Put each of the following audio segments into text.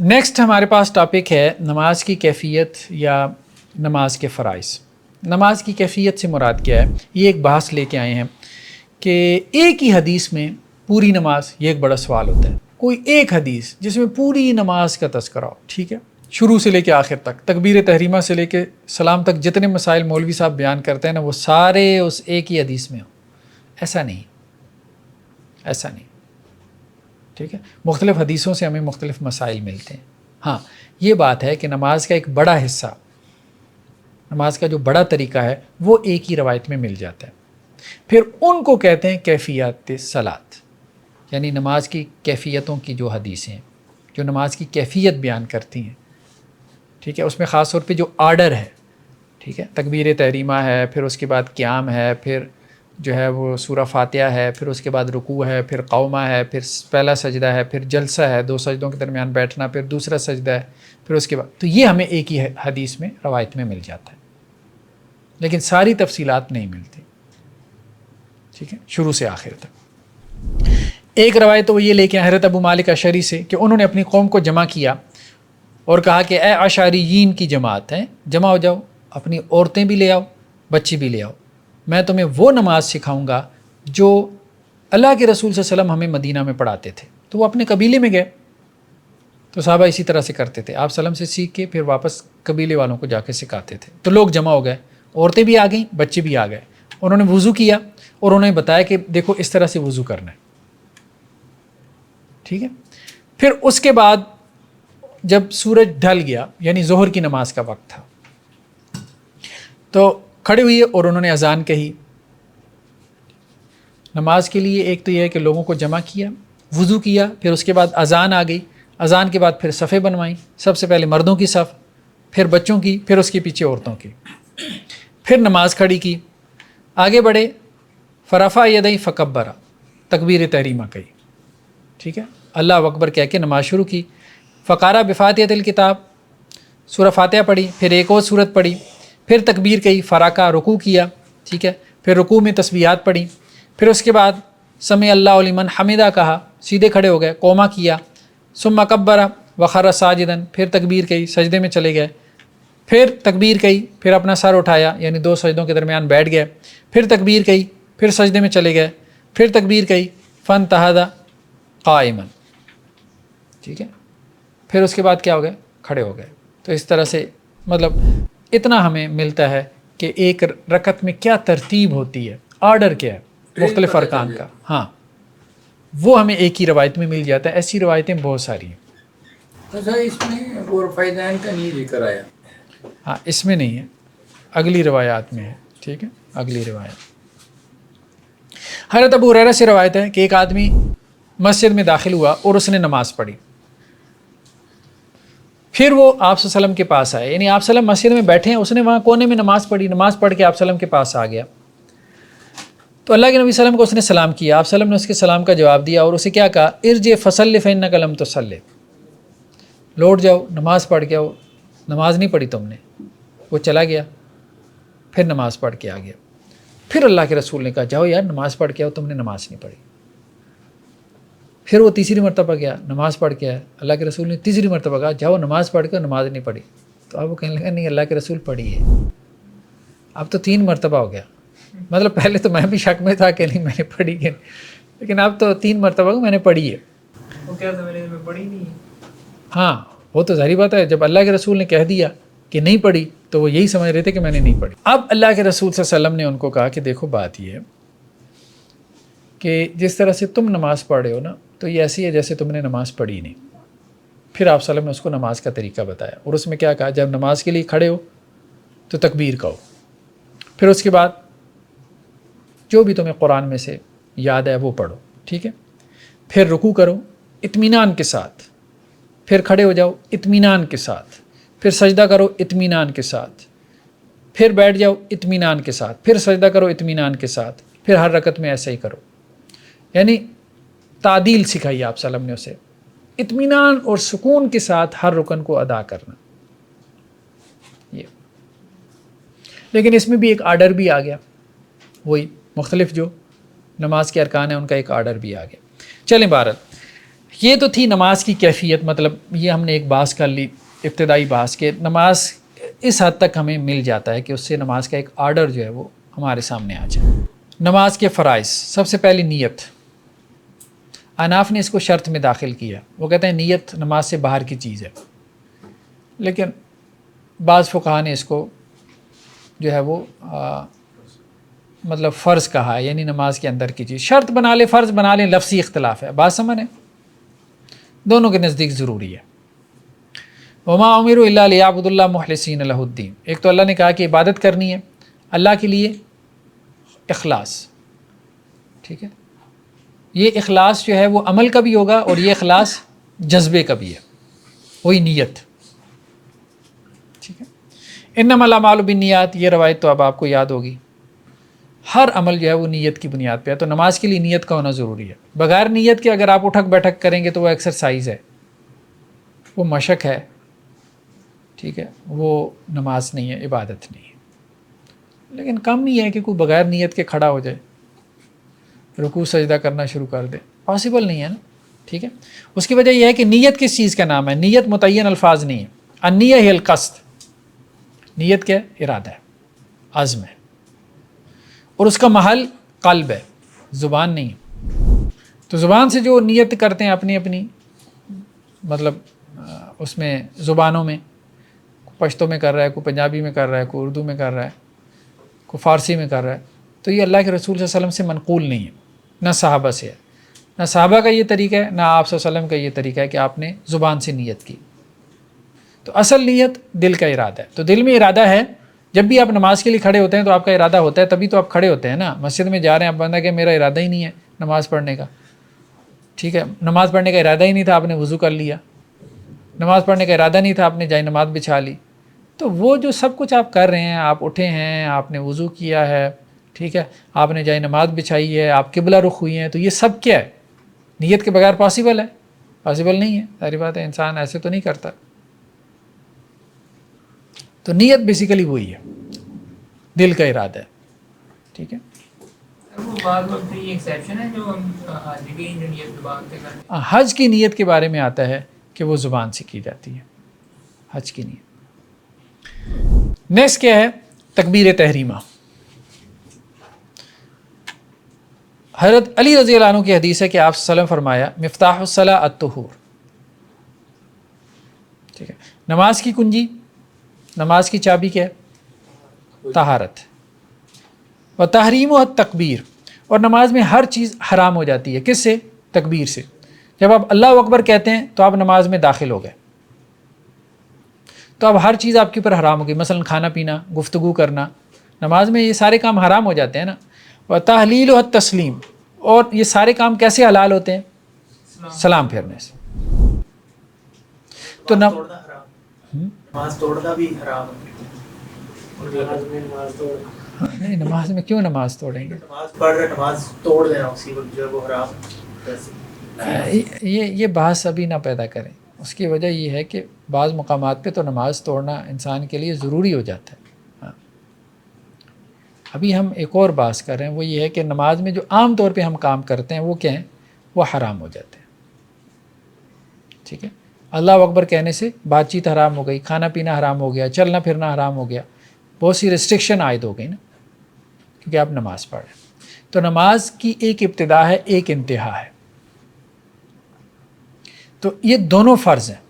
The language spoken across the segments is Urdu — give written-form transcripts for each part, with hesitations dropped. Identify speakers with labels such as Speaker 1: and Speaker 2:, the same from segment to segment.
Speaker 1: نیکسٹ ہمارے پاس ٹاپک ہے نماز کی کیفیت یا نماز کے فرائض۔ نماز کی کیفیت سے مراد کیا ہے؟ یہ ایک بحث لے کے آئے ہیں کہ ایک ہی حدیث میں پوری نماز، یہ ایک بڑا سوال ہوتا ہے، کوئی ایک حدیث جس میں پوری نماز کا تذکرہ ہو، ٹھیک ہے، شروع سے لے کے آخر تک، تکبیر تحریمہ سے لے کے سلام تک جتنے مسائل مولوی صاحب بیان کرتے ہیں نا، وہ سارے اس ایک ہی حدیث میں ہوں۔ ایسا نہیں، ایسا نہیں، ٹھیک ہے، مختلف حدیثوں سے ہمیں مختلف مسائل ملتے ہیں۔ ہاں، یہ بات ہے کہ نماز کا ایک بڑا حصہ، نماز کا جو بڑا طریقہ ہے وہ ایک ہی روایت میں مل جاتا ہے۔ پھر ان کو کہتے ہیں کیفیات صلاۃ، یعنی نماز کی کیفیتوں کی جو حدیثیں، جو نماز کی کیفیت بیان کرتی ہیں، ٹھیک ہے، اس میں خاص طور پہ جو آرڈر ہے، ٹھیک ہے، تکبیر تحریمہ ہے، پھر اس کے بعد قیام ہے، پھر جو ہے وہ سورہ فاتحہ ہے، پھر اس کے بعد رکوع ہے، پھر قومہ ہے، پھر پہلا سجدہ ہے، پھر جلسہ ہے، دو سجدوں کے درمیان بیٹھنا، پھر دوسرا سجدہ ہے، پھر اس کے بعد، تو یہ ہمیں ایک ہی حدیث میں روایت میں مل جاتا ہے، لیکن ساری تفصیلات نہیں ملتی، ٹھیک ہے، شروع سے آخر تک۔ ایک روایت تو وہ یہ لے کے حضرت ابو مالک اشعری سے کہ انہوں نے اپنی قوم کو جمع کیا اور کہا کہ اے اشعریین کی جماعت ہے، جمع ہو جاؤ، اپنی عورتیں بھی لے آؤ، بچی بھی لے آؤ، میں تمہیں وہ نماز سکھاؤں گا جو اللہ کے رسول صلی اللہ علیہ وسلم ہمیں مدینہ میں پڑھاتے تھے۔ تو وہ اپنے قبیلے میں گئے، تو صحابہ اسی طرح سے کرتے تھے، آپ وسلم سے سیکھ کے پھر واپس قبیلے والوں کو جا کے سکھاتے تھے۔ تو لوگ جمع ہو گئے، عورتیں بھی آ گئیں، بچے بھی آ گئے، انہوں نے وضو کیا اور انہوں نے بتایا کہ دیکھو اس طرح سے وضو کرنا ہے، ٹھیک ہے۔ پھر اس کے بعد جب سورج ڈھل گیا، یعنی ظہر کی نماز کا وقت تھا، تو کھڑے ہوئے اور انہوں نے اذان کہی نماز کے لیے۔ ایک تو یہ ہے کہ لوگوں کو جمع کیا، وضو کیا، پھر اس کے بعد اذان آ گئی، اذان کے بعد پھر صفیں بنوائیں، سب سے پہلے مردوں کی صف، پھر بچوں کی، پھر اس کے پیچھے عورتوں کی، پھر نماز کھڑی کی، آگے بڑھے، فرفع یدیہ فکبر، تکبیر تحریمہ کہی، ٹھیک ہے، اللہ اکبر کہہ کے نماز شروع کی، فقارہ بفاتحۃ الکتاب، سورہ فاتحہ پڑھی، پھر ایک اور سورت پڑھی، پھر تکبیر کہی، فراکہ، رکوع کیا، ٹھیک ہے، پھر رکوع میں تسبیحات پڑھی، پھر اس کے بعد سمع اللہ لمن حمدہ کہا، سیدھے کھڑے ہو گئے، قومہ کیا، ثم کبر وخر ساجدا، پھر تکبیر کہی، سجدے میں چلے گئے، پھر تکبیر کہی، پھر اپنا سر اٹھایا، یعنی دو سجدوں کے درمیان بیٹھ گئے، پھر تکبیر کہی، پھر سجدے میں چلے گئے، پھر تکبیر کہی، فانتہض قائما، ٹھیک ہے، پھر اس کے بعد کیا ہو گئے، کھڑے ہو گئے۔ تو اس طرح سے مطلب اتنا ہمیں ملتا ہے کہ ایک رکعت میں کیا ترتیب ہوتی ہے، آرڈر کیا ہے مختلف ارکان کا، ہاں وہ ہمیں ایک ہی روایت میں مل جاتا ہے۔ ایسی روایتیں بہت ساری ہیں۔
Speaker 2: اچھا، اس میں اور فائدین کا نہیں ذکر آیا؟
Speaker 1: ہاں، اس میں نہیں ہے، اگلی روایات میں ہے، ٹھیک ہے، اگلی روایت۔ حضرت ابو ہریرہ سے روایت ہے کہ ایک آدمی مسجد میں داخل ہوا اور اس نے نماز پڑھی، پھر وہ آپ صلی اللہ علیہ وسلم کے پاس آئے، یعنی آپ صلی اللہ علیہ وسلم مسجد میں بیٹھے ہیں، اس نے وہاں کونے میں نماز پڑھی، نماز پڑھ کے آپ صلی اللہ علیہ وسلم کے پاس آ گیا، تو اللہ کے نبی صلی اللہ علیہ وسلم کو اس نے سلام کیا، آپ صلی اللہ علیہ وسلم نے اس کے سلام کا جواب دیا اور اسے کیا کہا، ارجع فصلی فإنک لم تصلی، لوٹ جاؤ، نماز پڑھ کے آؤ، نماز نہیں پڑھی تم نے۔ وہ چلا گیا، پھر نماز پڑھ کے آ گیا، پھر اللہ کے رسول نے کہا جاؤ یار نماز پڑھ کے آؤ، تم نے نماز نہیں پڑھی۔ پھر وہ تیسری مرتبہ گیا، نماز پڑھ کے آیا، اللہ کے رسول نے تیسری مرتبہ کہا جاؤ نماز پڑھ کے، نماز نہیں پڑھی۔ تو اب وہ کہنے لگا نہیں، اللہ کے رسول پڑھی ہے۔ اب تو 3 مرتبہ ہو گیا، مطلب پہلے تو میں بھی شک میں تھا کہ نہیں میں نے پڑھی کہ نہیں، لیکن اب تو 3 مرتبہ میں نے پڑھی ہے۔
Speaker 2: وہ کہتا میں نے پڑھی نہیں ہے۔
Speaker 1: ہاں، وہ تو ظاہری بات ہے، جب اللہ کے رسول نے کہہ دیا کہ نہیں پڑھی تو وہ یہی سمجھ رہے تھے کہ میں نے نہیں پڑھی۔ اب اللہ کے رسول صلی اللہ علیہ وسلم نے ان کو کہا کہ دیکھو بات یہ ہے کہ جس طرح سے تم نماز پڑھ رہے ہو نا، تو یہ ایسی ہے جیسے تم نے نماز پڑھی نہیں۔ پھر آپ صلی اللہ علیہ وسلم نے اس کو نماز کا طریقہ بتایا اور اس میں کیا کہا، جب نماز کے لیے کھڑے ہو تو تکبیر کہو، پھر اس کے بعد جو بھی تمہیں قرآن میں سے یاد ہے وہ پڑھو، ٹھیک ہے، پھر رکوع کرو اطمینان کے ساتھ، پھر کھڑے ہو جاؤ اطمینان کے ساتھ، پھر سجدہ کرو اطمینان کے ساتھ، پھر بیٹھ جاؤ اطمینان کے ساتھ، پھر سجدہ کرو اطمینان کے ساتھ، پھر ہر رکعت میں ایسا ہی کرو، یعنی تعدیل سکھائی آپ صلی اللہ علیہ وسلم نے اسے، اطمینان اور سکون کے ساتھ ہر رکن کو ادا کرنا۔ یہ لیکن اس میں بھی ایک آرڈر بھی آ گیا، وہی مختلف جو نماز کے ارکان ہیں ان کا ایک آرڈر بھی آ گیا۔ چلیں بہرحال یہ تو تھی نماز کی کیفیت، مطلب یہ ہم نے ایک بحث کر لی، ابتدائی بحث کہ نماز اس حد تک ہمیں مل جاتا ہے کہ اس سے نماز کا ایک آرڈر جو ہے وہ ہمارے سامنے آ جائے۔ نماز کے فرائض، سب سے پہلی نیت۔ اناف نے اس کو شرط میں داخل کیا، وہ کہتے ہیں نیت نماز سے باہر کی چیز ہے، لیکن بعض فقہا نے اس کو جو ہے وہ مطلب فرض کہا ہے، یعنی نماز کے اندر کی چیز، شرط بنا لے فرض بنا لیں، لفظی اختلاف ہے، بات سمجھ ہے، دونوں کے نزدیک ضروری ہے۔ وما امروا الا لیعبدوا اللہ مخلصین لہ الدین، ایک تو اللہ نے کہا کہ عبادت کرنی ہے اللہ کے لیے اخلاص، ٹھیک ہے، یہ اخلاص جو ہے وہ عمل کا بھی ہوگا اور یہ اخلاص جذبے کا بھی ہے، وہی نیت، ٹھیک ہے۔ انما الاعمال بالنیات، یہ روایت تو اب آپ کو یاد ہوگی، ہر عمل جو ہے وہ نیت کی بنیاد پہ ہے، تو نماز کے لیے نیت کا ہونا ضروری ہے۔ بغیر نیت کے اگر آپ اٹھک بیٹھک کریں گے تو وہ ایکسرسائز ہے، وہ مشق ہے، ٹھیک ہے، وہ نماز نہیں ہے، عبادت نہیں ہے۔ لیکن کم ہی ہے کہ کوئی بغیر نیت کے کھڑا ہو جائے، رکوع سجدہ کرنا شروع کر دے، پاسبل نہیں ہے نا، ٹھیک ہے۔ اس کی وجہ یہ ہے کہ نیت کس چیز کا نام ہے؟ نیت متعین الفاظ نہیں ہے، النیہ ہی القصد، نیت کیا ہے؟ ارادہ ہے، عزم ہے، اور اس کا محل قلب ہے، زبان نہیں ہے۔ تو زبان سے جو نیت کرتے ہیں اپنی اپنی مطلب اس میں زبانوں میں، کوئی پشتو میں کر رہا ہے، کوئی پنجابی میں کر رہا ہے، کوئی اردو میں کر رہا ہے، کوئی فارسی میں کر رہا ہے، تو یہ اللہ کے رسول صلی اللہ علیہ وسلم سے منقول نہیں ہے، نہ صحابہ سے ہے، نہ صحابہ کا یہ طریقہ ہے، نہ آپ صلی اللہ علیہ وسلم کا یہ طریقہ ہے کہ آپ نے زبان سے نیت کی۔ تو اصل نیت دل کا ارادہ ہے، تو دل میں ارادہ ہے، جب بھی آپ نماز کے لیے کھڑے ہوتے ہیں تو آپ کا ارادہ ہوتا ہے، تبھی تو آپ کھڑے ہوتے ہیں نا۔ مسجد میں جا رہے ہیں آپ، بندہ کہ میرا ارادہ ہی نہیں ہے نماز پڑھنے کا، ٹھیک ہے، نماز پڑھنے کا ارادہ ہی نہیں تھا، آپ نے وضو کر لیا، نماز پڑھنے کا ارادہ نہیں تھا، آپ نے جائے نماز بچھا لی، تو وہ جو سب کچھ آپ کر رہے ہیں، آپ اٹھے ہیں، آپ نے وضو کیا ہے، ٹھیک ہے، آپ نے جائے نماز بچھائی ہے، آپ قبلہ رخ ہوئی ہیں، تو یہ سب کیا ہے؟ نیت کے بغیر پاسبل ہے؟ پاسبل نہیں ہے، ساری بات ہے، انسان ایسے تو نہیں کرتا۔ تو نیت بیسیکلی وہی ہے، دل کا ارادہ ہے، ٹھیک ہے۔
Speaker 2: وہ بعض وقت یہ ایکسیپشن ہے جو ہم حج کی نیت زبان سے کرتے ہیں۔
Speaker 1: حج کی نیت کے بارے میں آتا ہے کہ وہ زبان سے کی جاتی ہے، حج کی نیت۔ نیکسٹ کیا ہے؟ تکبیر تحریمہ۔ حضرت علی رضی اللہ عنہ کی حدیث ہے کہ آپ صلی اللہ علیہ وسلم فرمایا مفتاح الصلاۃ الطہور، ٹھیک ہے، نماز کی کنجی، نماز کی چابی کیا ہے؟ طہارت۔ و تحریم و تکبیر، اور نماز میں ہر چیز حرام ہو جاتی ہے، کس سے؟ تکبیر سے۔ جب آپ اللہ اکبر کہتے ہیں تو آپ نماز میں داخل ہو گئے، تو اب ہر چیز آپ کے اوپر حرام ہوگی، مثلا کھانا پینا، گفتگو کرنا، نماز میں یہ سارے کام حرام ہو جاتے ہیں نا۔ و تحلیل و تسلیم، اور یہ سارے کام کیسے حلال ہوتے ہیں؟ سلام پھیرنے سے۔ تو
Speaker 2: نماز توڑنا بھی حرام ہے،
Speaker 1: نہیں، نماز میں کیوں نماز توڑیں گے؟
Speaker 2: نماز پڑھ رہے نماز توڑ دینا اسی وقت جو ہے وہ حرام۔
Speaker 1: یہ بحث ابھی نہ پیدا کریں، اس کی وجہ یہ ہے کہ بعض مقامات پہ تو نماز توڑنا انسان کے لیے ضروری ہو جاتا ہے۔ ہاں، ابھی ہم ایک اور بحث کر رہے ہیں، وہ یہ ہے کہ نماز میں جو عام طور پہ ہم کام کرتے ہیں وہ کیا ہیں؟ وہ حرام ہو جاتے ہیں، ٹھیک ہے۔ اللہ اکبر کہنے سے بات چیت حرام ہو گئی، کھانا پینا حرام ہو گیا، چلنا پھرنا حرام ہو گیا، بہت سی ریسٹرکشن عائد ہو گئی نا، کیونکہ آپ نماز پڑھ رہے ہیں۔ تو نماز کی ایک ابتدا ہے، ایک انتہا ہے، تو یہ دونوں فرض ہیں۔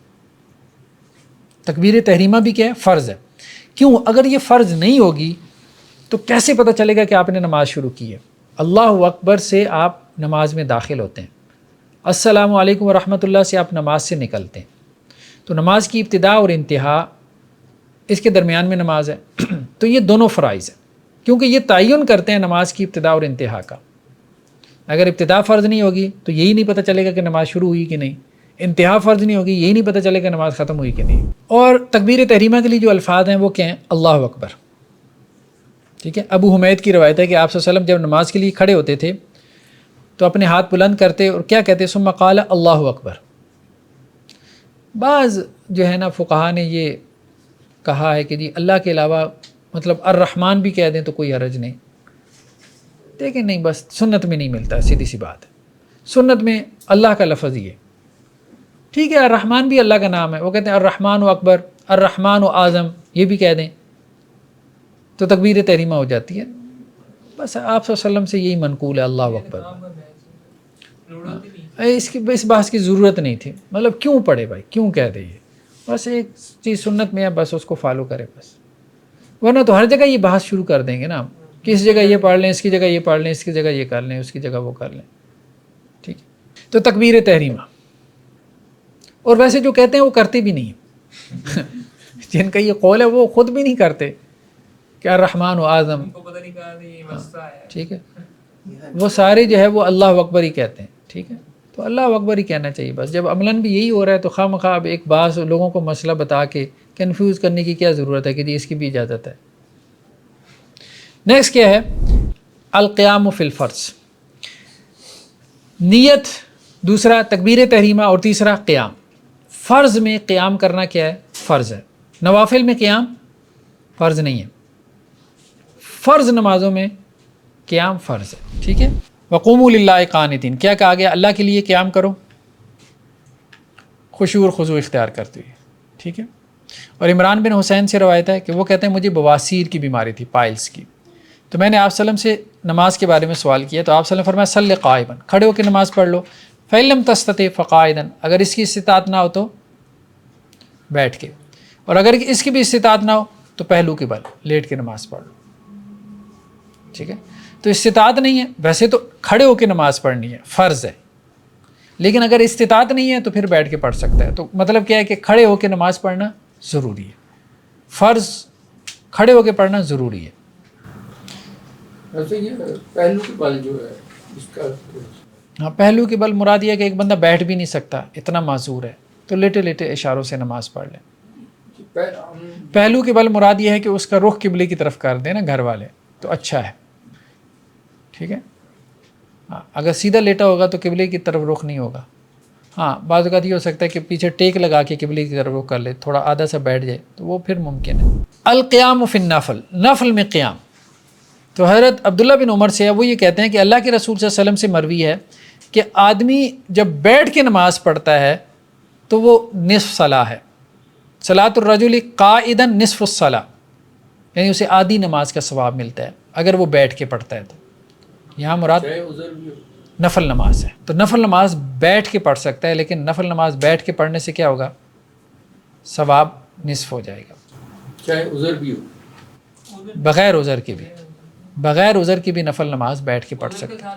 Speaker 1: تکبیر تحریمہ بھی کیا ہے؟ فرض ہے۔ کیوں؟ اگر یہ فرض نہیں ہوگی تو کیسے پتہ چلے گا کہ آپ نے نماز شروع کی ہے؟ اللہ اکبر سے آپ نماز میں داخل ہوتے ہیں، السلام علیکم ورحمۃ اللہ سے آپ نماز سے نکلتے ہیں، تو نماز کی ابتدا اور انتہا، اس کے درمیان میں نماز ہے۔ تو یہ دونوں فرائض ہیں، کیونکہ یہ تعین کرتے ہیں نماز کی ابتدا اور انتہا کا۔ اگر ابتدا فرض نہیں ہوگی تو یہی نہیں پتہ چلے گا کہ نماز شروع ہوئی کہ نہیں، انتہا فرض نہیں ہوگی، یہی نہیں پتہ چلے گا نماز ختم ہوئی کہ نہیں۔ اور تکبیر تحریمہ کے لیے جو الفاظ ہیں وہ کیا ہیں؟ اللہ اکبر، ٹھیک ہے۔ ابو حمید کی روایت ہے کہ آپ صلی اللہ علیہ وسلم جب نماز کے لیے کھڑے ہوتے تھے تو اپنے ہاتھ بلند کرتے اور کیا کہتے؟ ثم قال اللہ اکبر۔ بعض جو ہے نا فقہا نے یہ کہا ہے کہ جی اللہ کے علاوہ مطلب الرحمن بھی کہہ دیں تو کوئی حرج نہیں، لیکن نہیں، بس سنت میں نہیں ملتا، سیدھی سی بات ہے، سنت میں اللہ کا لفظ ہی ہے، ٹھیک ہے، الرحمن بھی اللہ کا نام ہے، وہ کہتے ہیں الرحمن و اکبر، الرحمن و اعظم، یہ بھی کہہ دیں تو تکبیر تحریمہ ہو جاتی ہے. بس آپ صلی اللہ علیہ وسلم سے یہی منقول ہے اللہ اکبر. اس بحث کی ضرورت نہیں تھی، مطلب کیوں پڑھے بھائی، کیوں کہہ دے یہ، بس ایک چیز سنت میں ہے، بس اس کو فالو کرے بس. ورنہ تو ہر جگہ یہ بحث شروع کر دیں گے نا، کہ اس جگہ یہ پڑھ لیں، اس کی جگہ یہ پڑھ لیں، اس کی جگہ یہ کر لیں، اس کی جگہ وہ کر لیں. ٹھیک ہے، تو تکبیر تحریمہ. اور ویسے جو کہتے ہیں وہ کرتے بھی نہیں جن کا یہ قول ہے وہ خود بھی نہیں کرتے کہ الرحمن و اعظم. ٹھیک ہے، وہ سارے جو ہے وہ اللہ اکبر ہی کہتے ہیں. ٹھیک ہے، تو اللہ اکبر ہی کہنا چاہیے بس. جب عملاً بھی یہی ہو رہا ہے تو خواہ مخواہ اب ایک بعض لوگوں کو مسئلہ بتا کے کنفیوز کرنے کی کیا ضرورت ہے کہ جی اس کی بھی اجازت ہے. نیکسٹ کیا ہے؟ القیام فی الفرض. نیت، دوسرا تکبیر تحریمہ، اور تیسرا قیام. فرض میں قیام کرنا کیا ہے؟ فرض ہے. نوافل میں قیام فرض نہیں ہے، فرض نمازوں میں قیام فرض ہے. ٹھیک ہے، وقوموا للہ قانتین، کیا کہا گیا؟ اللہ کے لیے قیام کرو خشوع اور خضوع اختیار کرتے ہوئے. ٹھیک ہے، اور عمران بن حسین سے روایت ہے کہ وہ کہتے ہیں مجھے بواسیر کی بیماری تھی، پائلس کی. تو میں نے آپ صلی اللہ علیہ وسلم سے نماز کے بارے میں سوال کیا تو آپ صلی اللہ علیہ وسلم فرمایا صلی قائما، کھڑے ہو کے نماز پڑھ لو. فإن لم تستطع فقاعدا، اگر اس کی استطاعت نہ ہو تو بیٹھ کے، اور اگر اس کی بھی استطاعت نہ ہو تو پہلو کے بل لیٹ کے نماز پڑھ لو. ٹھیک ہے، تو استطاعت نہیں ہے، ویسے تو کھڑے ہو کے نماز پڑھنی ہے، فرض ہے، لیکن اگر استطاعت نہیں ہے تو پھر بیٹھ کے پڑھ سکتا ہے. تو مطلب کیا ہے کہ کھڑے ہو کے نماز پڑھنا ضروری ہے، فرض کھڑے ہو کے پڑھنا ضروری ہے.
Speaker 3: ویسے یہ پہلو کے بل جو ہے اس کا،
Speaker 1: ہاں پہلو کے بل مراد یہ ہے کہ ایک بندہ بیٹھ بھی نہیں سکتا، اتنا معذور ہے، تو لیٹے لیٹے اشاروں سے نماز پڑھ لیں. پہلو کے بل مراد یہ ہے کہ اس کا رخ قبلے کی طرف کر دیں نا گھر والے، تو اچھا ہے. ٹھیک ہے، ہاں اگر سیدھا لیٹا ہوگا تو قبلے کی طرف رخ نہیں ہوگا. ہاں بعض اوقات یہ ہو سکتا ہے کہ پیچھے ٹیک لگا کے قبلے کی طرف رخ کر لے، تھوڑا آدھا سا بیٹھ جائے تو وہ پھر ممکن ہے. القیام فی النفل، نفل میں قیام. تو حضرت عبداللہ بن عمر سے ہے، وہ یہ کہتے ہیں کہ اللہ کے رسول صلی اللہ علیہ وسلم سے مروی ہے کہ آدمی جب بیٹھ کے نماز پڑھتا ہے تو وہ نصف صلاح ہے. صلاۃ الرجل قائدا نصف الصلاح، یعنی اسے آدھی نماز کا ثواب ملتا ہے اگر وہ بیٹھ کے پڑھتا ہے. تو یہاں مراد نفل نماز ہے. تو نفل نماز بیٹھ کے پڑھ سکتا ہے، لیکن نفل نماز بیٹھ کے پڑھنے سے کیا ہوگا؟ ثواب نصف ہو جائے گا.
Speaker 3: چاہے عذر بھی ہو،
Speaker 1: بغیر عذر کے بھی، بغیر عذر کی بھی نفل نماز بیٹھ کے پڑھ سکتے ہیں.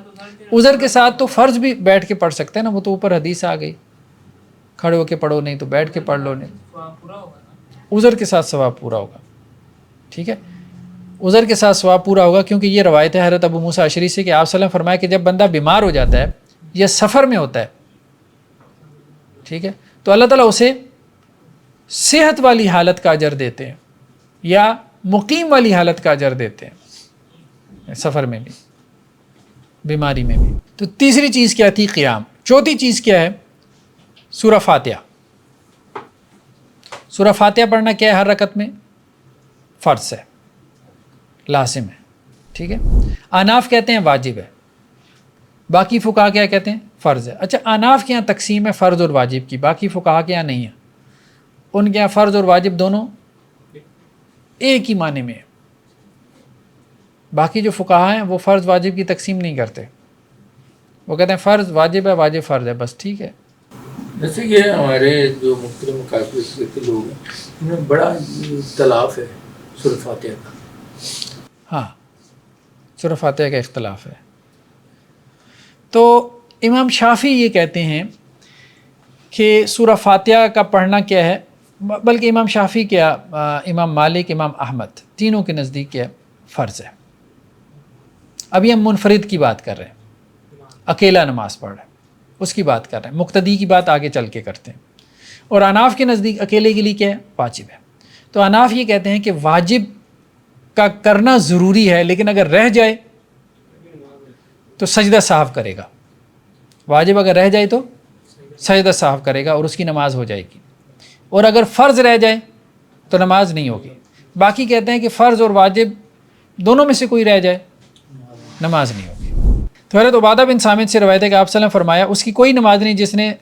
Speaker 1: عذر کے ساتھ تو فرض بھی بیٹھ کے پڑھ سکتے ہیں نا، وہ تو اوپر حدیث آ گئی کھڑے ہو کے پڑھو، نہیں تو بیٹھ کے پڑھ لو. نہیں، عذر کے ساتھ ثواب پورا ہوگا. ٹھیک ہے، عذر کے ساتھ ثواب پورا ہوگا، کیونکہ یہ روایت ہے حضرت ابو موسیٰ اشعری سے کہ آپ صلی اللہ علیہ وسلم فرمایا کہ جب بندہ بیمار ہو جاتا ہے یا سفر میں ہوتا ہے، ٹھیک ہے، تو اللہ تعالیٰ اسے صحت والی حالت کا اجر دیتے ہیں یا مقیم والی حالت کا اجر دیتے ہیں، سفر میں بھی بیماری میں بھی. تو تیسری چیز کیا تھی؟ قیام. چوتھی چیز کیا ہے؟ سورہ فاتحہ. سورہ فاتحہ پڑھنا کیا ہے؟ ہر رکعت میں فرض ہے، لازم ہے. ٹھیک ہے، احناف کہتے ہیں واجب ہے، باقی فقہا کیا کہتے ہیں؟ فرض ہے. اچھا، احناف کے یہاں تقسیم ہے فرض اور واجب کی، باقی فقہا کے یہاں نہیں ہے. ان کے یہاں فرض اور واجب دونوں ایک ہی معنی میں ہے. باقی جو فقہا ہیں وہ فرض واجب کی تقسیم نہیں کرتے، وہ کہتے ہیں فرض واجب ہے، واجب فرض ہے، بس. ٹھیک ہے،
Speaker 3: جیسے یہ ہمارے جو مختلف مقابلے کے لوگ ہیں ان میں بڑا اختلاف ہے سورہ فاتحہ کا.
Speaker 1: ہاں سورہ فاتحہ کا اختلاف ہے. تو امام شافعی یہ کہتے ہیں کہ سورہ فاتحہ کا پڑھنا کیا ہے، بلکہ امام شافعی کیا، امام مالک، امام احمد، تینوں کے نزدیک کیا فرض ہے. ابھی ہم منفرد کی بات کر رہے ہیں، اکیلا نماز پڑھ رہے ہیں اس کی بات کر رہے ہیں، مقتدی کی بات آگے چل کے کرتے ہیں. اور احناف کے نزدیک اکیلے کے لیے کیا ہے؟ واجب ہے. تو احناف یہ کہتے ہیں کہ واجب کا کرنا ضروری ہے، لیکن اگر رہ جائے تو سجدہ سہو کرے گا. واجب اگر رہ جائے تو سجدہ سہو کرے گا اور اس کی نماز ہو جائے گی. اور اگر فرض رہ جائے تو نماز نہیں ہوگی. باقی کہتے ہیں کہ فرض اور واجب دونوں میں سے کوئی رہ جائے نماز نہیں ہوگی. تو حضرت عبادہ بن صامت سے روایت ہے کہ آپ صلی اللہ علیہ وسلم فرمایا اس کی کوئی نماز نہیں جس نے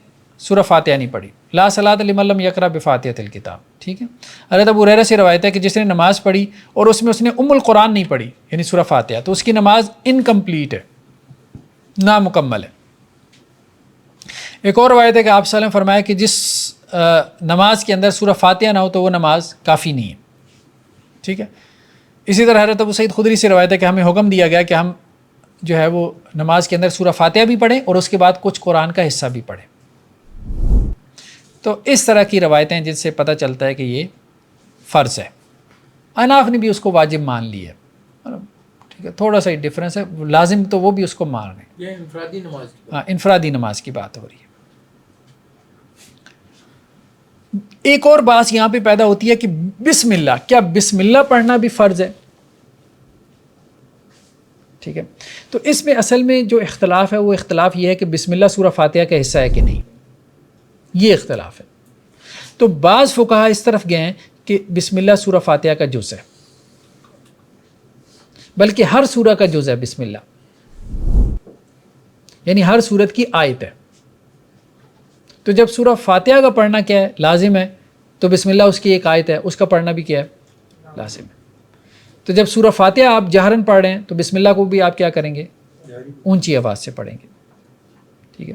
Speaker 1: سورہ فاتحہ نہیں پڑھی. لا صلاۃ لمن لم یقرأ بفاتحۃ الکتاب. ٹھیک ہے. حضرت ابو ہریرہ سے روایت ہے کہ جس نے نماز پڑھی اور اس میں اس نے القرآن نہیں پڑھی یعنی سورہ فاتحہ، تو اس کی نماز انکمپلیٹ ہے، نامکمل ہے. ایک اور روایت ہے کہ آپ صلی اللہ علیہ وسلم فرمایا کہ جس نماز کے اندر سورہ فاتحہ نہ ہو تو وہ نماز کافی نہیں ہے. ٹھیک ہے. اسی طرح حضرت ابو سعید خدری سے روایت ہے کہ ہمیں حکم دیا گیا کہ ہم جو ہے وہ نماز کے اندر سورہ فاتحہ بھی پڑھیں اور اس کے بعد کچھ قرآن کا حصہ بھی پڑھیں. تو اس طرح کی روایتیں جن سے پتہ چلتا ہے کہ یہ فرض ہے. اناف نے بھی اس کو واجب مان لی ہے. ٹھیک ہے. تھوڑا سا ڈفرینس ہے، لازم تو وہ بھی اس کو مان رہے ہیں.
Speaker 3: یہ انفرادی نماز کی
Speaker 1: ہاں، انفرادی نماز کی بات ہو رہی ہے. ایک اور بات یہاں پہ پیدا ہوتی ہے کہ بسم اللہ، کیا بسم اللہ پڑھنا بھی فرض ہے؟ ٹھیک ہے. تو اس میں اصل میں جو اختلاف ہے وہ اختلاف یہ ہے کہ بسم اللہ سورہ فاتحہ کا حصہ ہے کہ نہیں، یہ اختلاف ہے. تو بعض فقہا اس طرف گئے ہیں کہ بسم اللہ سورہ فاتحہ کا جز ہے، بلکہ ہر سورہ کا جز ہے بسم اللہ، یعنی ہر سورت کی آیت ہے. تو جب سورہ فاتحہ کا پڑھنا کیا ہے؟ لازم ہے. تو بسم اللہ اس کی ایک آیت ہے، اس کا پڑھنا بھی کیا ہے؟ لازم ہے. تو جب سورہ فاتحہ آپ جہرن پڑھ رہے ہیں تو بسم اللہ کو بھی آپ کیا کریں گے؟ اونچی آواز سے پڑھیں گے. ٹھیک ہے.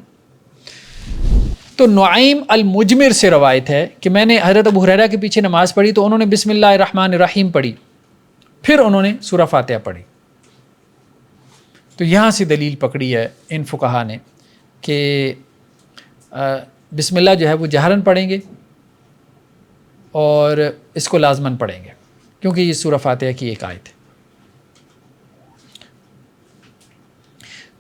Speaker 1: تو نعیم المجمر سے روایت ہے کہ میں نے حضرت ابو ہریرہ کے پیچھے نماز پڑھی تو انہوں نے بسم اللہ الرحمن الرحیم پڑھی، پھر انہوں نے سورہ فاتحہ پڑھی. تو یہاں سے دلیل پکڑی ہے ان فقہا نے کہ بسم اللہ جو ہے وہ جہرن پڑھیں گے اور اس کو لازماً پڑھیں گے کیونکہ یہ سورہ فاتحہ کی ایک آیت ہے.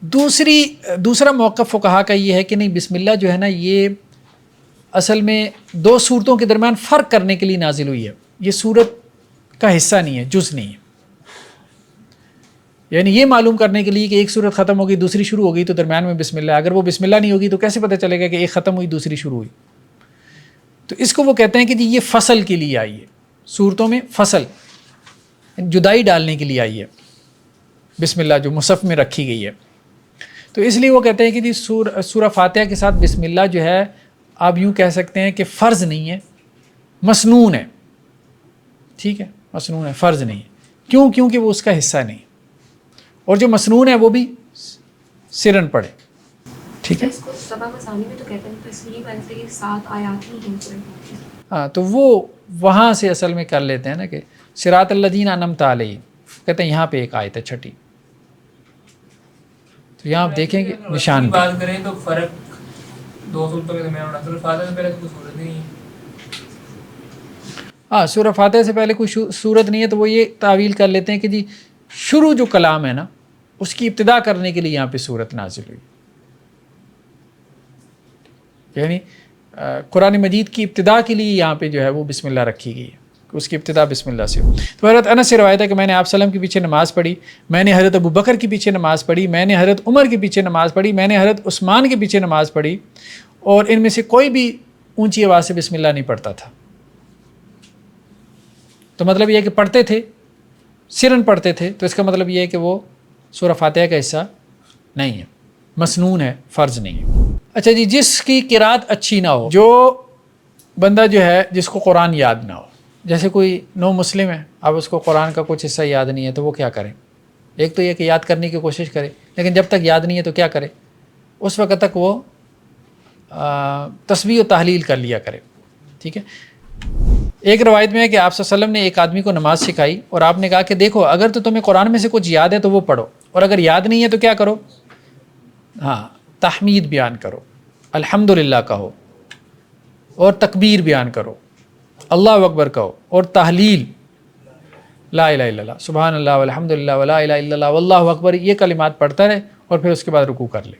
Speaker 1: دوسرا موقف فقہا کا یہ ہے کہ نہیں، بسم اللہ جو ہے نا یہ اصل میں دو صورتوں کے درمیان فرق کرنے کے لیے نازل ہوئی ہے، یہ صورت کا حصہ نہیں ہے، جز نہیں ہے. یعنی یہ معلوم کرنے کے لیے کہ ایک صورت ختم ہوگی دوسری شروع ہوگی تو درمیان میں بسم اللہ، اگر وہ بسم اللہ نہیں ہوگی تو کیسے پتہ چلے گا کہ ایک ختم ہوئی دوسری شروع ہوئی؟ تو اس کو وہ کہتے ہیں کہ جی یہ فصل کے لیے آئی ہے، صورتوں میں فصل جدائی ڈالنے کے لیے آئی ہے بسم اللہ جو مصحف میں رکھی گئی ہے. تو اس لیے وہ کہتے ہیں کہ جی سورہ فاتحہ کے ساتھ بسم اللہ جو ہے آپ یوں کہہ سکتے ہیں کہ فرض نہیں ہے، مسنون ہے. ٹھیک ہے، مسنون ہے، فرض نہیں ہے. کیوں؟ کیونکہ وہ اس کا حصہ نہیں، اور جو مسنون ہے وہ بھی سرن پڑھے. ٹھیک ہے.
Speaker 4: اس کو سبا مسانی میں تو کہتے ہیں تسلیم ایسے کہ 7 آیات ہی ہیں سورہ فاتحہ.
Speaker 1: ہاں، تو وہ وہاں سے اصل میں کر لیتے ہیں نا کہ صراط الذین انعمت علیہم، کہتے ہیں یہاں پہ ایک آیت ہے چھٹی. تو یہاں آپ دیکھیں گے نشان بھی.
Speaker 2: بات کریں تو فرق دو صورتوں کے درمیان ہونا، سورہ فاتحہ سے پہلے تو کوئی صورت نہیں ہے.
Speaker 1: ہاں، سورہ فاتحہ سے پہلے کوئی صورت نہیں ہے تو وہ یہ تعویل کر لیتے ہیں کہ جی شروع جو کلام ہے نا اس کی ابتدا کرنے کے لیے یہاں پہ صورت نازل ہوئی، یعنی قرآن مجید کی ابتدا کے لیے یہاں پہ جو ہے وہ بسم اللہ رکھی گئی ہے، اس کی ابتدا بسم اللہ سے ہو. تو حضرت انس سے روایت ہے کہ میں نے آپ صلی اللہ علیہ وسلم کے پیچھے نماز پڑھی، میں نے حضرت ابو بکر کے پیچھے نماز پڑھی، میں نے حضرت عمر کے پیچھے نماز پڑھی، میں نے حضرت عثمان کے پیچھے نماز پڑھی، اور ان میں سے کوئی بھی اونچی آواز سے بسم اللہ نہیں پڑھتا تھا. تو مطلب یہ ہے کہ پڑھتے تھے، سرن پڑھتے تھے، تو اس کا مطلب یہ ہے کہ وہ سورہ فاتحہ کا حصہ نہیں ہے، مسنون ہے، فرض نہیں ہے. اچھا جی، جس کی قرات اچھی نہ ہو، جو بندہ جو ہے جس کو قرآن یاد نہ ہو، جیسے کوئی نو مسلم ہے، اب اس کو قرآن کا کچھ حصہ یاد نہیں ہے تو وہ کیا کرے؟ ایک تو یہ کہ یاد کرنے کی کوشش کرے، لیکن جب تک یاد نہیں ہے تو کیا کرے؟ اس وقت تک وہ تسبیح و تحلیل کر لیا کرے. ٹھیک ہے. ایک روایت میں ہے کہ آپ صلی اللہ علیہ وسلم نے ایک آدمی کو نماز سکھائی اور آپ نے کہا کہ دیکھو اگر تو تمہیں قرآن میں سے کچھ یاد ہے تو وہ پڑھو، اور اگر یاد نہیں ہے تو کیا کرو؟ ہاں، تحمید بیان کرو، الحمدللہ کہو، اور تکبیر بیان کرو، اللہ اکبر کہو، اور تحلیل لا الہ الا اللہ، سبحان اللہ والحمدللہ ولا الہ الا اللہ واللہ اکبر، یہ کلمات پڑھتا رہے اور پھر اس کے بعد رکوع کر لے.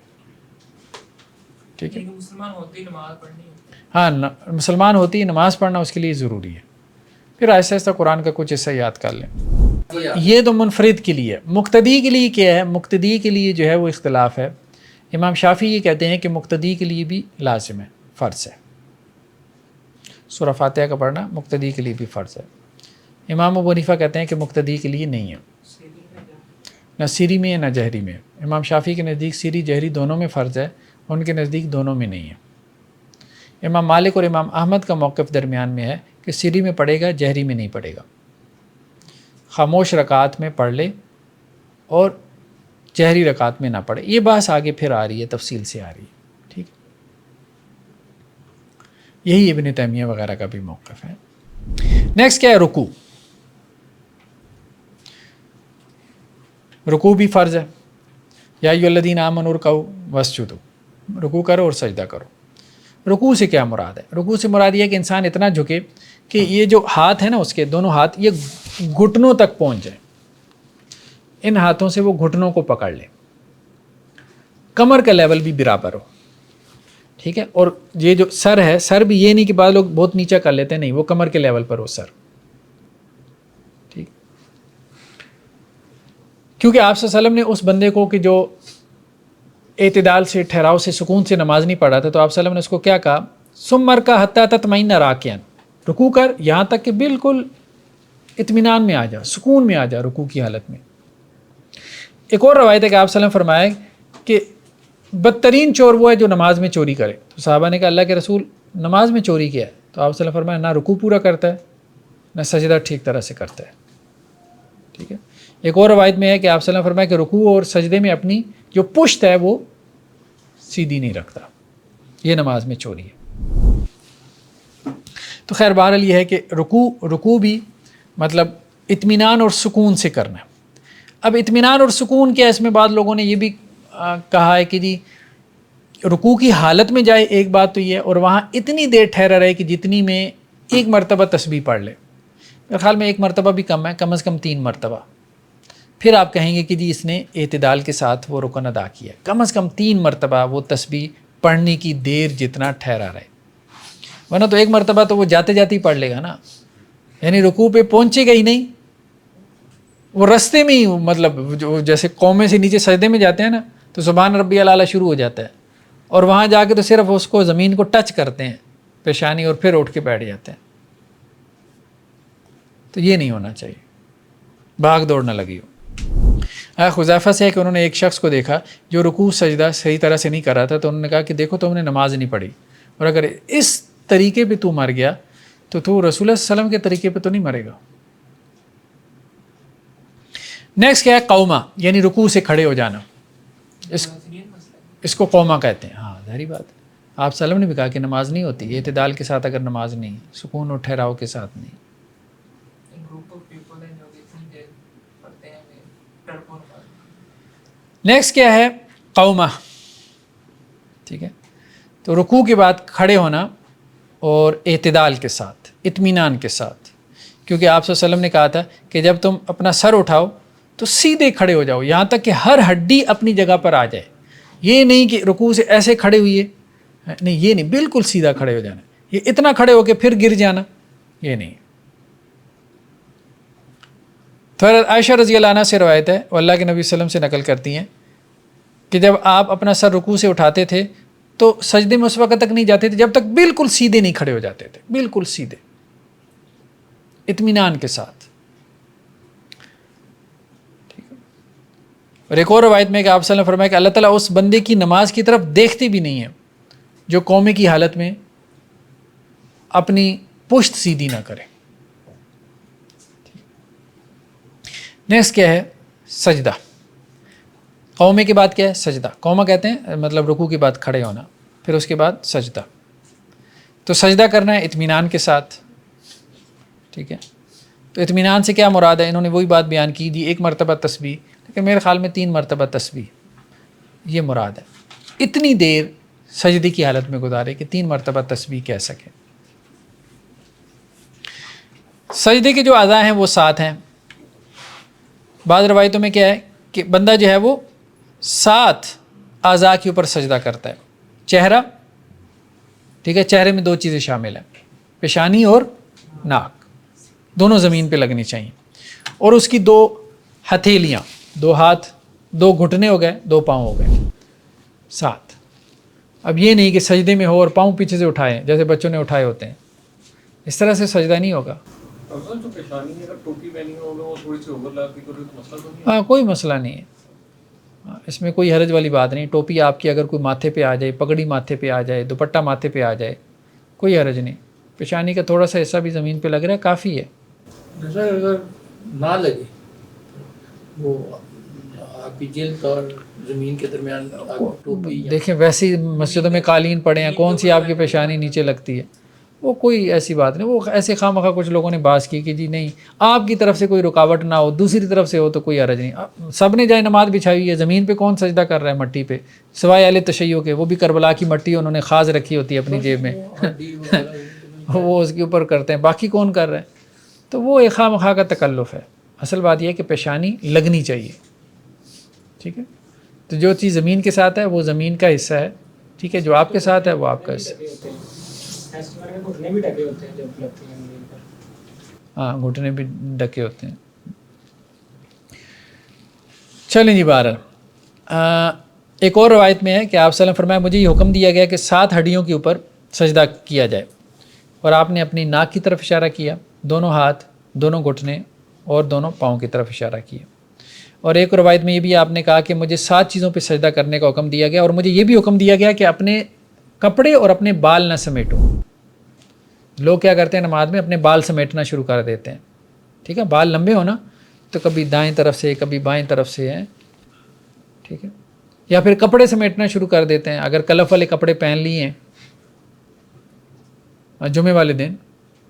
Speaker 1: ٹھیک ہے.
Speaker 2: مسلمان ہوتے ہی نماز پڑھنی ہے.
Speaker 1: ہاں، مسلمان ہوتی ہے نماز پڑھنا اس کے لیے ضروری ہے، پھر آہستہ آہستہ قرآن کا کچھ حصہ یاد کر لیں. یہ تو منفرد کے لیے. مقتدی کے لیے کیا ہے؟ مقتدی کے لیے جو ہے وہ اختلاف ہے. امام شافعی یہ کہتے ہیں کہ مقتدی کے لیے بھی لازم ہے، فرض ہے، سورہ فاتحہ کا پڑھنا مقتدی کے لیے بھی فرض ہے. امام ابو حنیفہ کہتے ہیں کہ مقتدی کے لیے نہیں ہے، نہ سری میں ہے نہ جہری میں. امام شافعی کے نزدیک سری جہری دونوں میں فرض ہے، ان کے نزدیک دونوں میں نہیں ہے. امام مالک اور امام احمد کا موقف درمیان میں ہے کہ سری میں پڑھے گا، جہری میں نہیں پڑھے گا، خاموش رکعت میں پڑھ لے اور جہری رکعت میں نہ پڑھے. یہ بحث آگے پھر آ رہی ہے، تفصیل سے آ رہی ہے. ٹھیک ہے، یہی ابن تیمیہ وغیرہ کا بھی موقف ہے. نیکسٹ کیا ہے؟ رکوع. رکوع بھی فرض ہے. یا ایھا الذین آمنوا ارکعوا واسجدوا، رکوع کرو اور سجدہ کرو. رکوع سے کیا مراد ہے؟ رکوع سے مراد یہ ہے کہ انسان اتنا جھکے کہ یہ جو ہاتھ ہے نا اس کے دونوں ہاتھ یہ گھٹنوں تک پہنچ جائیں، ان ہاتھوں سے وہ گھٹنوں کو پکڑ لے، کمر کا لیول بھی برابر ہو. ٹھیک ہے، اور یہ جو سر ہے، سر بھی یہ نہیں کہ بعض لوگ بہت نیچا کر لیتے ہیں، نہیں، وہ کمر کے لیول پر ہو سر. ٹھیک، کیونکہ آپ صلی اللہ علیہ وسلم نے اس بندے کو کہ جو اعتدال سے، ٹھہراؤ سے، سکون سے نماز نہیں پڑھا تھا، تو آپ صلی اللہ علیہ وسلم نے اس کو کیا کہا؟ ثم ارکع حتی تطمئن راکعا، رکوع کر یہاں تک کہ بالکل اطمینان میں آ جا، سکون میں آ جا رکوع کی حالت میں. ایک اور روایت ہے کہ آپ صلی اللہ علیہ وسلم فرمایا کہ بدترین چور وہ ہے جو نماز میں چوری کرے. تو صحابہ نے کہا اللہ کے رسول نماز میں چوری کیا ہے؟ تو آپ صلی اللہ علیہ وسلم فرمایا نہ رکوع پورا کرتا ہے نہ سجدہ ٹھیک طرح سے کرتا ہے. ٹھیک ہے، ایک اور روایت میں ہے کہ آپ صلی اللہ علیہ وسلم فرمایا کہ رکوع اور سجدے میں اپنی جو پشت ہے وہ سیدھی نہیں رکھتا، یہ نماز میں چوری ہے. تو خیر بہرحال یہ ہے کہ رکوع بھی مطلب اطمینان اور سکون سے کرنا ہے. اب اطمینان اور سکون کیا، اس میں بعض لوگوں نے یہ بھی کہا ہے کہ جی رکوع کی حالت میں جائے، ایک بات تو یہ ہے، اور وہاں اتنی دیر ٹھہرا رہے کہ جتنی میں ایک مرتبہ تسبیح پڑھ لے. میرے خیال میں ایک مرتبہ بھی کم ہے، کم از کم 3 مرتبہ. پھر آپ کہیں گے کہ جی اس نے اعتدال کے ساتھ وہ رکن ادا کیا. کم از کم 3 مرتبہ وہ تسبیح پڑھنے کی دیر جتنا ٹھہرا رہے، ورنہ تو ایک مرتبہ تو وہ جاتے جاتے ہی پڑھ لے گا نا، یعنی رکوع پہ پہنچے گا ہی نہیں، وہ رستے میں ہی مطلب جو جیسے قومے سے نیچے سجدے میں جاتے ہیں نا تو سبحان ربی الاعلیٰ شروع ہو جاتا ہے، اور وہاں جا کے تو صرف اس کو زمین کو ٹچ کرتے ہیں پیشانی اور پھر اٹھ کے بیٹھ جاتے ہیں. تو یہ نہیں ہونا چاہیے، بھاگ دوڑ نہ لگی ہو. حذیفہ سے ہے کہ انہوں نے ایک شخص کو دیکھا جو رکوع سجدہ صحیح طرح سے نہیں کر رہا تھا، تو انہوں نے کہا کہ دیکھو تم نے نماز نہیں پڑھی، اور اگر اس طریقے پہ تو مر گیا تو رسول اللہ صلی اللہ علیہ وسلم کے طریقے پہ تو نہیں مرے گا. نیکسٹ کیا ہے؟ قومہ، یعنی رکوع سے کھڑے ہو جانا. اس کو قومہ کہتے ہیں. ہاں ظاہری بات ہے، آپ صلی اللہ علیہ وسلم نے بھی کہا کہ نماز نہیں ہوتی اعتدال کے ساتھ، اگر نماز نہیں، سکون اور ٹھہراؤ کے ساتھ نہیں. نیکسٹ کیا ہے؟ قومہ. ٹھیک ہے، تو رکوع کے بعد کھڑے ہونا اور اعتدال کے ساتھ، اطمینان کے ساتھ، کیونکہ آپ صلی اللہ علیہ وسلم نے کہا تھا کہ جب تم اپنا سر اٹھاؤ تو سیدھے کھڑے ہو جاؤ یہاں تک کہ ہر ہڈی اپنی جگہ پر آ جائے. یہ نہیں کہ رکوع سے ایسے کھڑے ہوئے، نہیں، یہ نہیں، بالکل سیدھا کھڑے ہو جانا. یہ اتنا کھڑے ہو کے پھر گر جانا، یہ نہیں. تو عائشہ رضی اللہ عنہ سے روایت ہے، وہ اللہ کے نبی صلی اللہ علیہ وسلم سے نقل کرتی ہیں کہ جب آپ اپنا سر رکوع سے اٹھاتے تھے تو سجدے میں اس وقت تک نہیں جاتے تھے جب تک بالکل سیدھے نہیں کھڑے ہو جاتے تھے، بالکل سیدھے اطمینان کے ساتھ. اور ایک اور روایت میں کہ آپ صلی اللہ علیہ وسلم فرمایا کہ اللہ تعالیٰ اس بندے کی نماز کی طرف دیکھتے بھی نہیں ہے جو قومے کی حالت میں اپنی پشت سیدھی نہ کرے. نیکسٹ کیا ہے؟ سجدہ. قومے کے بعد کیا ہے؟ سجدہ. قومہ کہتے ہیں مطلب رکوع کے بعد کھڑے ہونا، پھر اس کے بعد سجدہ. تو سجدہ کرنا ہے اطمینان کے ساتھ. ٹھیک ہے، تو اطمینان سے کیا مراد ہے؟ انہوں نے وہی بات بیان کی دی، 1 مرتبہ تسبیح، لیکن میرے خیال میں 3 مرتبہ تسبیح یہ مراد ہے. اتنی دیر سجدے کی حالت میں گزارے کہ 3 مرتبہ تسبیح کہہ سکے. سجدے کے جو اعضاء ہیں وہ 7 ہیں. بعض روایتوں میں کیا ہے کہ بندہ جو ہے وہ 7 اعضاء کے اوپر سجدہ کرتا ہے. چہرہ، ٹھیک ہے، چہرے میں 2 چیزیں شامل ہیں، پیشانی اور ناک، دونوں زمین پہ لگنی چاہیے، اور اس کی 2 ہتھیلیاں، 2 ہاتھ، 2 گھٹنے ہو گئے، 2 پاؤں ہو گئے، 7. اب یہ نہیں کہ سجدے میں ہو اور پاؤں پیچھے سے اٹھائے جیسے بچوں نے اٹھائے ہوتے ہیں، اس طرح سے سجدہ نہیں ہوگا. ہاں کوئی مسئلہ نہیں ہے، اس میں کوئی حرج والی بات نہیں. ٹوپی آپ کی اگر کوئی ماتھے پہ آ جائے، پگڑی ماتھے پہ آ جائے، دوپٹہ ماتھے پہ آ جائے، کوئی حرج نہیں. پیشانی کا تھوڑا سا حصہ بھی زمین پہ لگ رہا ہے کافی ہے.
Speaker 3: جیسا اگر نہ لگے وہ آپ کی جلد اور زمین کے درمیان ٹوپی
Speaker 1: دیکھیں ویسی مسجدوں میں قالین پڑے ہیں, کون سی آپ کی پیشانی نیچے لگتی ہے؟ وہ کوئی ایسی بات نہیں. وہ ایسے خواہ مخواہ کچھ لوگوں نے باز کی کہ جی نہیں آپ کی طرف سے کوئی رکاوٹ نہ ہو, دوسری طرف سے ہو تو کوئی حرج نہیں. سب نے جائے نماز بچھائی ہوئی ہے, زمین پہ کون سجدہ کر رہا ہے مٹی پہ, سوائے اہل تشیع کے, وہ بھی کربلا کی مٹی انہوں نے خاص رکھی ہوتی ہے اپنی جیب میں وہ اس کے اوپر کرتے ہیں, باقی کون کر رہے ہیں؟ تو وہ ایک خواہ مخواہ کا تکلف ہے. اصل بات یہ ہے کہ پیشانی لگنی چاہیے. ٹھیک ہے, تو جو چیز زمین کے ساتھ ہے وہ زمین کا حصہ ہے. ٹھیک ہے, جو آپ کے ساتھ ہے وہ آپ کا حصہ ہے. ہاں گھٹنے بھی ڈھکے ہوتے ہیں. چلیں جی, بہرحال ایک اور روایت میں ہے کہ آپ صلی اللہ علیہ وسلم فرمایا مجھے یہ حکم دیا گیا کہ 7 ہڈیوں کے اوپر سجدہ کیا جائے, اور آپ نے اپنی ناک کی طرف اشارہ کیا, دونوں ہاتھ, دونوں گھٹنے اور دونوں پاؤں کی طرف اشارہ کیا. اور ایک روایت میں یہ بھی آپ نے کہا کہ مجھے 7 چیزوں پہ سجدہ کرنے کا حکم دیا گیا, اور مجھے یہ بھی حکم دیا گیا کہ اپنے کپڑے اور اپنے بال نہ سمیٹو. لوگ کیا کرتے ہیں نماز میں اپنے بال سمیٹنا شروع کر دیتے ہیں. ٹھیک ہے, بال لمبے ہونا تو کبھی دائیں طرف سے کبھی بائیں طرف سے ہیں. ٹھیک ہے, یا پھر کپڑے سمیٹنا شروع کر دیتے ہیں. اگر کلف والے کپڑے پہن لیے ہیں جمعے والے دن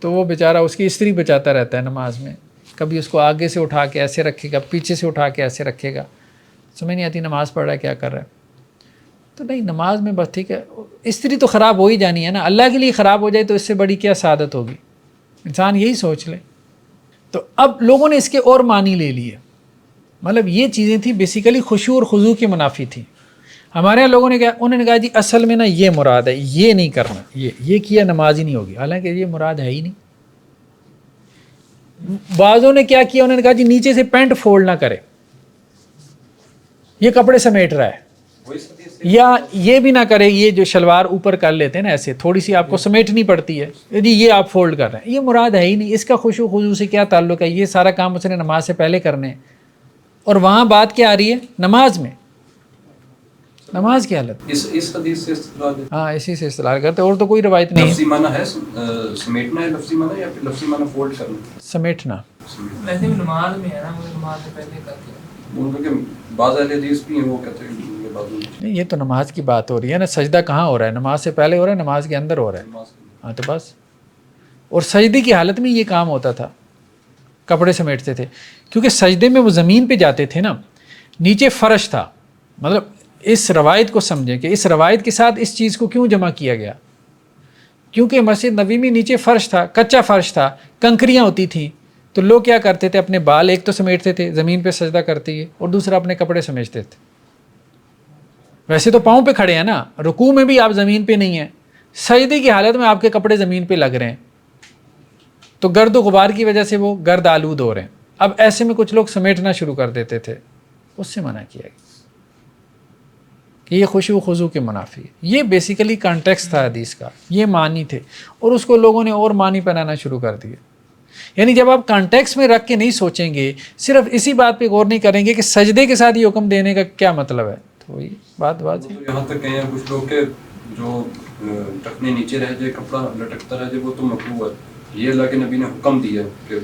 Speaker 1: تو وہ بیچارہ اس کی استری بچاتا رہتا ہے نماز میں, کبھی اس کو آگے سے اٹھا کے ایسے رکھے گا, پیچھے سے اٹھا کے ایسے رکھے گا, سمجھ نہیں آتی نماز پڑھ رہا ہے کیا کر رہا ہے. تو نہیں, نماز میں بس ٹھیک ہے, استری تو خراب ہو ہی جانی ہے نا, اللہ کے لیے خراب ہو جائے تو اس سے بڑی کیا سعادت ہوگی, انسان یہی سوچ لے. تو اب لوگوں نے اس کے اور معنی لے لیے, مطلب یہ چیزیں تھیں بیسیکلی خشوع اور خضوع کے منافی تھیں. ہمارے یہاں لوگوں نے کہا, انہوں نے کہا جی اصل میں نا یہ مراد ہے, یہ نہیں کرنا, یہ کیا نماز ہی نہیں ہوگی, حالانکہ یہ مراد ہے ہی نہیں. بعضوں نے کیا کیا, انہوں نے کہا جی نیچے سے پینٹ فولڈ نہ کرے, یہ کپڑے سمیٹ رہا ہے, یا یہ بھی نہ کرے, یہ جو شلوار اوپر کر لیتے ہیں نا ایسے تھوڑی سی آپ کو سمیٹنی پڑتی ہے, جی یہ آپ فولڈ کر رہے ہیں, یہ مراد ہے ہی نہیں. اس کا خشوع خضوع سے کیا تعلق ہے؟ یہ سارا کام اس نے نماز سے پہلے کرنے ہیں, اور وہاں بات کیا آ رہی ہے نماز میں, نماز کی حالت.
Speaker 5: اس حدیث سے استدلال ہے.
Speaker 1: ہاں اسی سے استدلال کرتے, اور تو کوئی روایت نہیں
Speaker 5: لفظی معنی ہے سمیٹنا ہے, لفظی معنی یا پھر لفظی معنی فولڈ کرنا؟
Speaker 1: سمیٹنا.
Speaker 2: ویسے بھی نماز میں ہے نا, وہ نماز سے پہلے کر کے
Speaker 5: ان کے بعض اہل حدیث بھی ہیں وہ کہتے ہیں
Speaker 1: نہیں, یہ تو نماز کی بات ہو رہی ہے نا, سجدہ کہاں ہو رہا ہے؟ نماز سے پہلے ہو رہا ہے, نماز کے اندر ہو رہا ہے. ہاں تو بس, اور سجدے کی حالت میں یہ کام ہوتا تھا, کپڑے سمیٹتے تھے, کیونکہ سجدے میں وہ زمین پہ جاتے تھے نا, نیچے فرش تھا. مطلب اس روایت کو سمجھیں کہ اس روایت کے ساتھ اس چیز کو کیوں جمع کیا گیا, کیونکہ مسجد نبوی میں نیچے فرش تھا, کچا فرش تھا, کنکریاں ہوتی تھیں, تو لوگ کیا کرتے تھے اپنے بال ایک تو سمیٹتے تھے زمین پہ سجدہ کرتے ہی, اور دوسرا اپنے کپڑے سمیٹتے تھے. ویسے تو پاؤں پہ کھڑے ہیں نا, رکوع میں بھی آپ زمین پہ نہیں ہیں, سجدے کی حالت میں آپ کے کپڑے زمین پہ لگ رہے ہیں, تو گرد و غبار کی وجہ سے وہ گرد آلود ہو رہے ہیں. اب ایسے میں کچھ لوگ سمیٹنا شروع کر دیتے تھے, اس سے منع کیا گیا کہ یہ خشوع و خضوع کے منافی ہے. یہ بیسیکلی کانٹیکسٹ تھا حدیث کا, یہ معنی تھے, اور اس کو لوگوں نے اور معنی پہنانا شروع کر دیے. یعنی جب آپ کانٹیکسٹ میں رکھ کے نہیں سوچیں گے, صرف اسی بات پہ غور نہیں کریں گے کہ سجدے کے ساتھ یہ حکم دینے کا کیا مطلب ہے, تو وہی بات
Speaker 5: یہاں تک کہیں کچھ لوگ کہ جو ٹکنے نیچے رہ جائے, کپڑا لٹکتا رہ جائے, وہ تو مکروہ ہے. یہ اللہ کے نبی نے حکم دیا کہ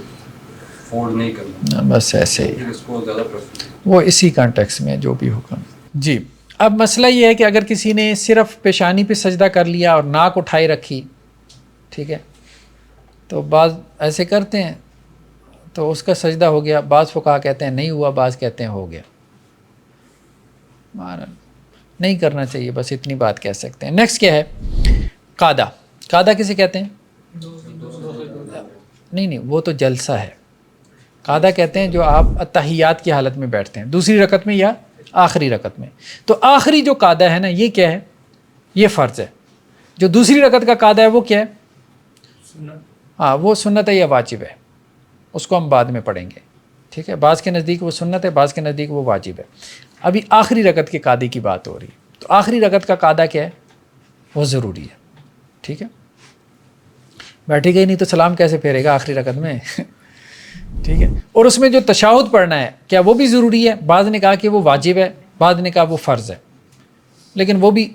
Speaker 5: فولڈ نہیں کرنا,
Speaker 1: بس ایسے ہی,
Speaker 5: اس کو زیادہ
Speaker 1: وہ اسی کانٹیکسٹ میں جو بھی حکم. جی, اب مسئلہ یہ ہے کہ اگر کسی نے صرف پیشانی پہ سجدہ کر لیا اور ناک اٹھائی رکھی, ٹھیک ہے, تو بعض ایسے کرتے ہیں تو اس کا سجدہ ہو گیا. بعض فقہا کہتے ہیں نہیں ہوا, بعض کہتے ہیں ہو گیا. نہیں کرنا چاہیے, بس اتنی بات کہہ سکتے ہیں. نیکسٹ کیا ہے؟ قادہ. قادہ کسے کہتے ہیں؟ نہیں, وہ تو جلسہ ہے. قادہ کہتے ہیں جو آپ اتحیات کی حالت میں بیٹھتے ہیں, دوسری رکعت میں یا آخری رکعت میں. تو آخری جو قادہ ہے نا, یہ کیا ہے؟ یہ فرض ہے. جو دوسری رکعت کا قادہ ہے وہ کیا ہے؟ ہاں, وہ سنت ہے یا واجب ہے, اس کو ہم بعد میں پڑھیں گے. ٹھیک ہے, بعض کے نزدیک وہ سنت ہے, بعض کے نزدیک وہ واجب ہے. ابھی آخری رکعت کے قادے کی بات ہو رہی ہے. تو آخری رکعت کا قادہ کیا ہے؟ وہ ضروری ہے. ٹھیک ہے, بیٹھے گئی نہیں تو سلام کیسے پھیرے گا آخری رکعت میں؟ ٹھیک ہے, اور اس میں جو تشہد پڑھنا ہے کیا وہ بھی ضروری ہے؟ بعض نے کہا کہ وہ واجب ہے, بعض نے کہا وہ فرض ہے, لیکن وہ بھی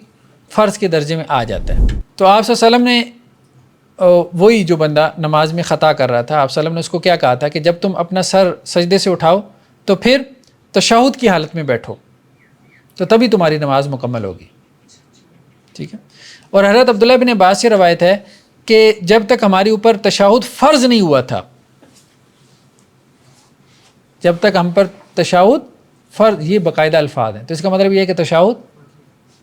Speaker 1: فرض کے درجے میں آ جاتا ہے. تو آپ صلی اللہ علیہ وسلم نے وہی جو بندہ نماز میں خطا کر رہا تھا، آپ صلی اللہ علیہ وسلم نے اس کو کیا کہا تھا کہ جب تم اپنا سر سجدے سے اٹھاؤ تو پھر تشہد کی حالت میں بیٹھو، تو تبھی تمہاری نماز مکمل ہوگی. ٹھیک ہے. اور حضرت عبداللہ بن عباس سے روایت ہے کہ جب تک ہمارے اوپر تشہد فرض نہیں ہوا تھا، جب تک ہم پر تشہد فرض، یہ باقاعدہ الفاظ ہیں، تو اس کا مطلب یہ ہے کہ تشہد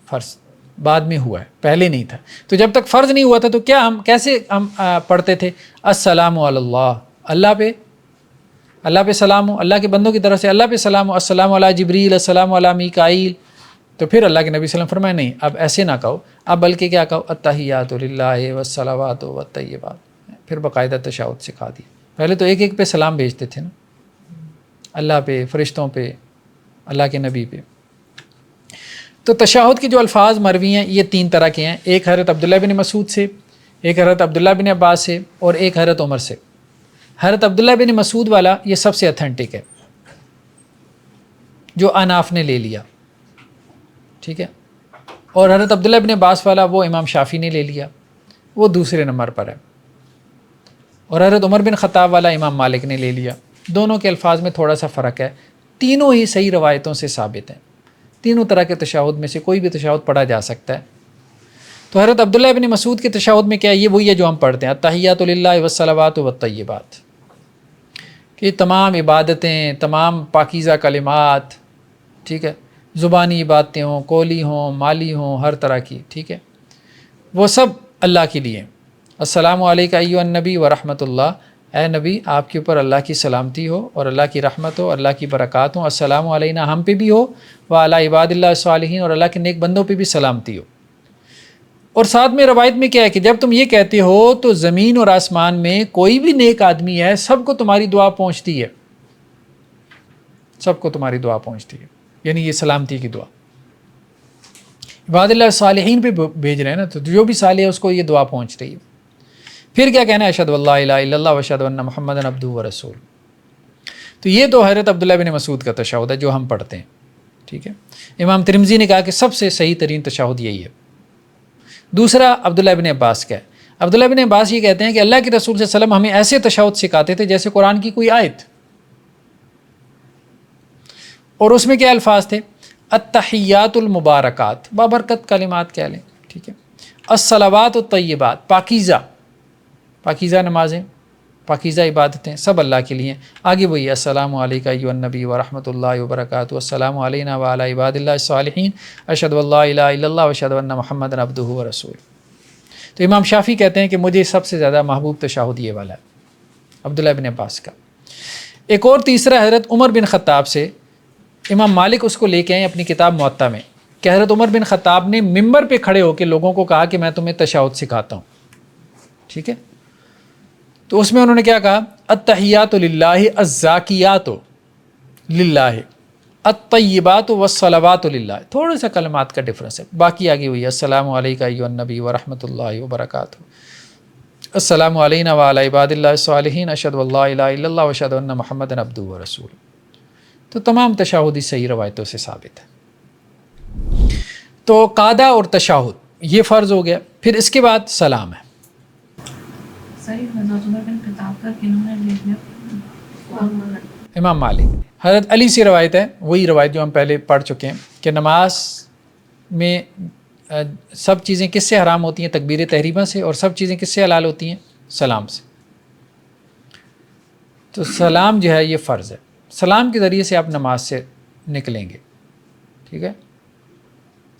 Speaker 1: فرض بعد میں ہوا ہے، پہلے نہیں تھا. تو جب تک فرض نہیں ہوا تھا تو کیا ہم کیسے ہم پڑھتے تھے؟ السلام علی اللہ، اللہ پہ سلام ہو، اللہ کے بندوں کی طرف سے اللہ پہ سلام ہو، السلام علی جبریل، السلام علی میکائیل. تو پھر اللہ کے نبی صلی اللہ علیہ وسلم فرمائے نہیں، اب ایسے نہ کہو، اب بلکہ کیا کہو؟ التحیات للہ والصلوات والطیبات. پھر باقاعدہ تشہد سکھا دیا. پہلے تو ایک ایک پہ سلام بھیجتے تھے نا، اللہ پہ، فرشتوں پہ، اللہ کے نبی پہ. تو تشہد کے جو الفاظ مروی ہیں یہ 3 طرح کے ہیں، ایک حضرت عبداللہ بن مسعود سے، ایک حضرت عبداللہ بن عباس سے، اور ایک حضرت عمر سے. حضرت عبداللہ بن مسعود والا یہ سب سے اتھینٹک ہے، جو اناف نے لے لیا. ٹھیک ہے. اور حضرت عبداللہ بن عباس والا وہ امام شافعی نے لے لیا، وہ دوسرے نمبر پر ہے. اور حضرت عمر بن خطاب والا امام مالک نے لے لیا. دونوں کے الفاظ میں تھوڑا سا فرق ہے، تینوں ہی صحیح روایتوں سے ثابت ہیں. تینوں طرح کے تشہد میں سے کوئی بھی تشہد پڑھا جا سکتا ہے. تو حضرت عبداللہ بن مسعود کے تشہد میں کیا ہے؟ یہ وہی ہے جو ہم پڑھتے ہیں، التحیات للہ والصلوات والطیبات، کہ تمام عبادتیں، تمام پاکیزہ کلمات، ٹھیک ہے، زبانی عبادتیں ہوں، قولی ہوں، مالی ہوں، ہر طرح کی، ٹھیک ہے، وہ سب اللہ کے لیے. السلام علیکہ ایھا النبی ورحمۃ اللہ، اے نبی آپ کے اوپر اللہ کی سلامتی ہو اور اللہ کی رحمت ہو، اللہ کی برکات ہوں. السلام علینا، ہم پہ بھی ہو، وعلی عباد اللہ الصالحین، اور اللہ کے نیک بندوں پہ بھی سلامتی ہو. اور ساتھ میں روایت میں کیا ہے کہ جب تم یہ کہتے ہو تو زمین اور آسمان میں کوئی بھی نیک آدمی ہے، سب کو تمہاری دعا پہنچتی ہے، سب کو تمہاری دعا پہنچتی ہے، یعنی یہ سلامتی کی دعا. عباد اللہ صالحین پہ بھیج رہے ہیں نا، تو جو بھی صالح ہے اس کو یہ دعا پہنچ رہی ہے. پھر کیا کہنا ہے؟ اشہد ان لا الہ الا اللہ واشہد ان محمدا عبدہ ورسولہ. تو یہ تو حضرت عبداللہ بن مسعود کا تشہد ہے جو ہم پڑھتے ہیں. ٹھیک ہے. امام ترمذی نے کہا کہ سب سے صحیح ترین تشہد یہی ہے. دوسرا عبداللہ بن عباس کا ہے. عبداللہ بن عباس یہ کہتے ہیں کہ اللہ کے رسول صلی اللہ علیہ وسلم ہمیں ایسے تشہد سکھاتے تھے جیسے قرآن کی کوئی آیت، اور اس میں کیا الفاظ تھے؟ التحیات المبارکات، بابرکت کلمات کہہ لیں. ٹھیک ہے. الصلوات الطیبات، پاکیزہ نمازیں، پاکیزہ عبادتیں سب اللہ کے لیے. آگے وہی السلام علیکہ ایھا النبی ورحمۃ اللہ وبرکاتہ، السلام علینا وعلی عباد اللہ الصالحین، اشہد ان لا الہ الا اللہ واشہد ان محمدا عبدہ ورسولہ. تو امام شافعی کہتے ہیں کہ مجھے سب سے زیادہ محبوب تشہد یہ والا ہے، عبداللہ بن عباس کا. ایک اور تیسرا حضرت عمر بن خطاب سے، امام مالک اس کو لے کے آئے اپنی کتاب موطا میں، کہ حضرت عمر بن خطاب نے ممبر پہ کھڑے ہو کے لوگوں کو کہا کہ میں تمہیں تشہد سکھاتا ہوں. ٹھیک ہے. تو اس میں انہوں نے کیا کہا؟ التحیات للہ، الزاکیات للہ، الطیبات والصلوات للہ. تھوڑا سا کلمات کا ڈفرنس ہے، باقی آگے ہوئی السلام علیکہ ایھا النبی ورحمۃ اللہ وبرکاتہ، السلام علینا وعلی عباد اللہ الصالحین، اشہد ان لا الہ الا اللہ واشہد ان محمدا عبدہ ورسولہ. تو تمام تشہد صحیح روایتوں سے ثابت ہے. تو قعدہ اور تشہد یہ فرض ہو گیا. پھر اس کے بعد سلام ہے. امام مالک، حضرت علی سے روایت ہے، وہی روایت جو ہم پہلے پڑھ چکے ہیں کہ نماز میں سب چیزیں کس سے حرام ہوتی ہیں؟ تکبیر تحریمہ سے. اور سب چیزیں کس سے حلال ہوتی ہیں؟ سلام سے. تو سلام جو ہے یہ فرض ہے. سلام کے ذریعے سے آپ نماز سے نکلیں گے. ٹھیک ہے.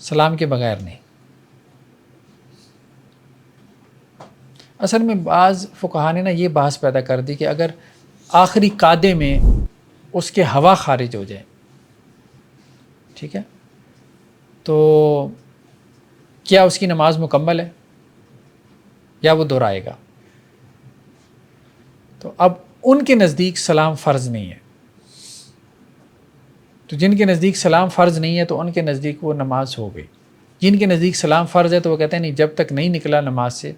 Speaker 1: سلام کے بغیر نہیں. اصل میں بعض فقہا نے یہ بحث پیدا کر دی کہ اگر آخری قعدے میں اس کے ہوا خارج ہو جائے، ٹھیک ہے، تو کیا اس کی نماز مکمل ہے یا وہ دہرائے گا؟ تو اب ان کے نزدیک سلام فرض نہیں ہے. تو جن کے نزدیک سلام فرض نہیں ہے تو ان کے نزدیک وہ نماز ہو گئی. جن کے نزدیک سلام فرض ہے تو وہ کہتے ہیں نہیں، جب تک نہیں نکلا نماز سے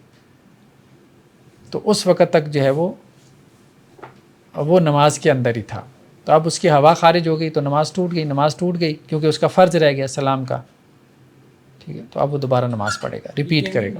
Speaker 1: تو اس وقت تک جو ہے وہ نماز کے اندر ہی تھا. تو اب اس کی ہوا خارج ہو گئی تو نماز ٹوٹ گئی. نماز ٹوٹ گئی کیونکہ اس کا فرض رہ گیا سلام کا. ٹھیک ہے. تو اب وہ دوبارہ نماز پڑھے گا، ریپیٹ کرے گا.